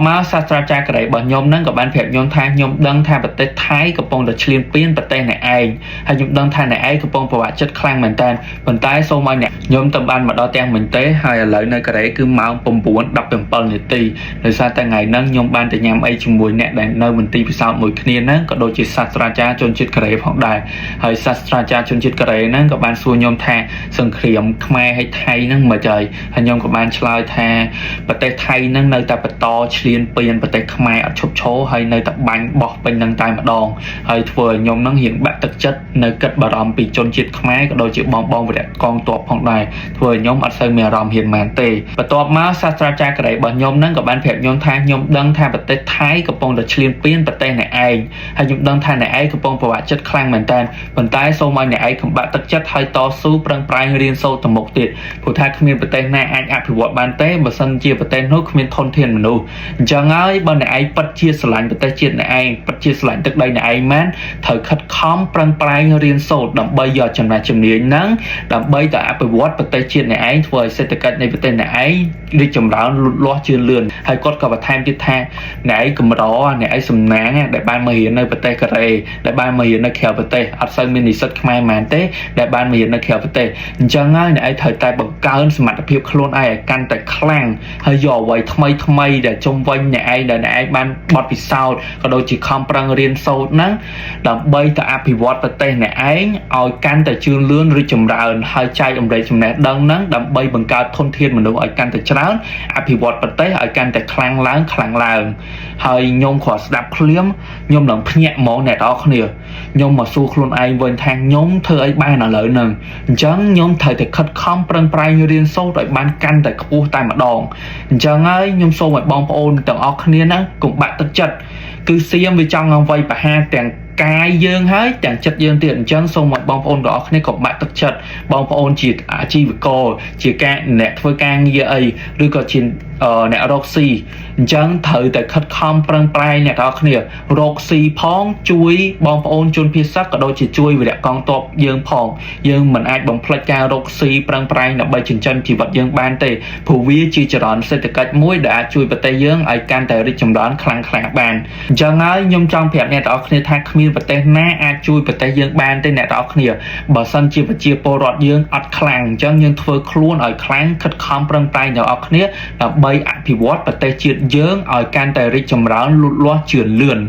មកសាស្ត្រាចារ្យកូរ៉េរបស់ខ្ញុំហ្នឹងក៏បានប្រាប់ខ្ញុំថាខ្ញុំដឹងថាប្រទេសថៃកំពុងតែឈ្លានពានប្រទេសអ្នកឯងហើយខ្ញុំដឹងថាអ្នកឯងកំពុងប្រវត្តិចិត្តខ្លាំងមែនតើប៉ុន្តែសូមឲ្យអ្នកខ្ញុំទៅបានមកដល់ទាំងមែនទេហើយឥឡូវនៅកូរ៉េគឺម៉ោង9:17នាទីដោយសារតែថ្ងៃហ្នឹងខ្ញុំបានទៅញ៉ាំអីជាមួយអ្នកដែលនៅមន្ទីរពិសោធន៍មួយគ្នាហ្នឹងក៏ដូចជាសាស្ត្រាចារ្យជនជាតិកូរ៉េផងដែរហើយសាស្ត្រាចារ្យជនជាតិកូរ៉េហ្នឹងក៏បានសួរខ្ញុំថាសង្គ្រាមខ្មែរហើយថៃហ្នឹងមិនហើយខ្ញុំក៏បានឆ្លើយថាប្រទេសថៃហ្នឹងនៅតែបន្តឈ្លានពានប្រទេសខ្មែរអត់ឈប់ឈរហើយនៅតែបាញ់បោះពេញនឹងតែម្ដងហើយធ្វើឲ្យខ្ញុំនឹងរៀងបាក់ទឹកចិត្តនៅគិតបារម្ភពីជនជាតិខ្មែរក៏ដូចជាបងវរៈកងទ័ពផងដែរធ្វើឲ្យខ្ញុំអត់សូវមានអារម្មណ៍ហ៊ានមែនទេបន្ទាប់មកសាស្ត្រាចារ្យកូរ៉េរបស់ខ្ញុំនឹងក៏បានប្រាប់ខ្ញុំថាខ្ញុំដឹងថាប្រទេសថៃកំពុងតែឈ្លានពានប្រទេសអ្នកឯងហើយខ្ញុំដឹងថាអ្នកឯងកំពុងប្រវត្តិចិត្តខ្លាំងមែនតើប៉ុន្តែសូមឲ្យអ្នកឯងកុំបាក់ទឹកចិត្តហើយតស៊ូប្រឹងប្រែងរៀនសូត្រទៅមុខទៀតព្រោះថាគ្មានប្រទេសណាអាចអភិវឌ្ឍបានទេបើសិនជាប្រទេសនោះគ្មានធនធានមនុស្សអញ្ចឹងហើយបើអ្នកឯងពិតជាស្រឡាញ់ប្រទេសជាតិអ្នកឯងពិតជាស្រឡាញ់ទឹកដីអ្នកឯងមែនត្រូវខិតខំប្រឹងប្រែងរៀនសូត្រដើម្បីយកចំណេះជំនាញហ្នឹងដើម្បីទៅអភិវឌ្ឍប្រទេសជាតិអ្នកឯងធ្វើឲ្យសេដ្ឋកិច្ចនៃប្រទេសអ្នកឯងរីកចម្រើនលូតលាស់ជឿនលឿនហើយគាត់ក៏បន្ថែមទៀតថាអ្នកឯងកម្រអ្នកឯងសំណាងដែលបានមករៀននៅប្រទេសកូរ៉េដែលបានមករៀននៅក្រៅប្រទេសអត់សូវមាននិស្សិតខ្មែរមែនទេដែលបានមករៀននៅក្រៅប្រទេសអញ្ចឹងហើយអ្នកឯងត្រូវតែបង្កើនសមត្ថភាពខ្លួនឯងឲ្យកាន់តែខ្លាំងហើយយកអ្វីថ្មីដែលជុំវិញអ្នកឯងដែលអ្នកឯងបានបទពិសោធន៍ក៏ដូចជាខំប្រឹងរៀនសូត្រហ្នឹងដើម្បីទៅអភិវឌ្ឍប្រទេសអ្នកឯងឲ្យកាន់តែជឿនលឿនរីកចម្រើនហើយចែករំលែកចំណេះដឹងហ្នឹងដើម្បីបង្កើតធនធានមនុស្សឲ្យកាន់តែច្រើនអភិវឌ្ឍប្រទេសឲ្យកាន់តែខ្លាំងឡើងហើយខ្ញុំគ្រាន់ស្ដាប់ភ្លាមខ្ញុំនឹងភ្ញាក់ហ្មងអ្នកនរគ្នាខ្ញុំមកសួរខ្លួនឯងវិញថាខ្ញុំធ្វើអីបានឥឡូវហ្នឹងអញ្ចឹងខ្ញុំត្រូវតែខិតខំប្រឹងប្រែងរៀនសូត្រឲ្យបានកាន់តែខ្ពស់តែម្ដងអញ្ចឹងហើយខ្ញុំសូមឲ្យបងប្អូនទាំងអស់គ្នាណាកុំបាក់ទឹកចិត្តគឺសៀមវាចង់ឲ្យវាយប្រហារទាំងកាយយើងហើយទាំងចិត្តយើងទៀតអញ្ចឹងសូមឲ្យបងប្អូនទាំងអស់គ្នាកុំបាក់ទឹកចិត្តបងប្អូនជាអាជីវករជាការអ្នកធ្វើការងារអីឬក៏ជាអ្នករកស៊ីអញ្ចឹងត្រូវតែខិតខំប្រឹងប្រែងអ្នកទាំងអស់គ្នារកស៊ីផងជួយបងប្អូនជនភៀសសាសក៏ដូចជាជួយវីរៈកងទ័ពយើងផងយើងមិនអាចបំភ្លេចការរកស៊ីប្រឹងប្រែងដើម្បីចិញ្ចឹមជីវិតយើងបានទេព្រោះវាជាចរន្តសេដ្ឋកិច្ចមួយដែលអាចជួយប្រទេសយើងឲ្យកាន់តែរីកចម្រើនខ្លាំងក្លាបានអញ្ចឹងហើយខ្ញុំចង់ប្រាប់អ្នកទាំងអស់គ្នាថាគ្មានប្រទេសណាអាចជួយប្រទេសយើងបានទេអ្នកទាំងអស់គ្នាបើសិនជាប្រជាពលរដ្ឋយើងអត់ខ្លាំងអញ្ចឹងយើងធ្វើខ្លួនឲ្យខ្លាំងខិតខំប្រឹងប្រែងទាំងអស់គ្នាដើម្បីអភិវឌ្ឍប្រទេសជាតិយើងឲ្យកាន់តែរីកចម្រើនលូតលាស់ជឿនលឿន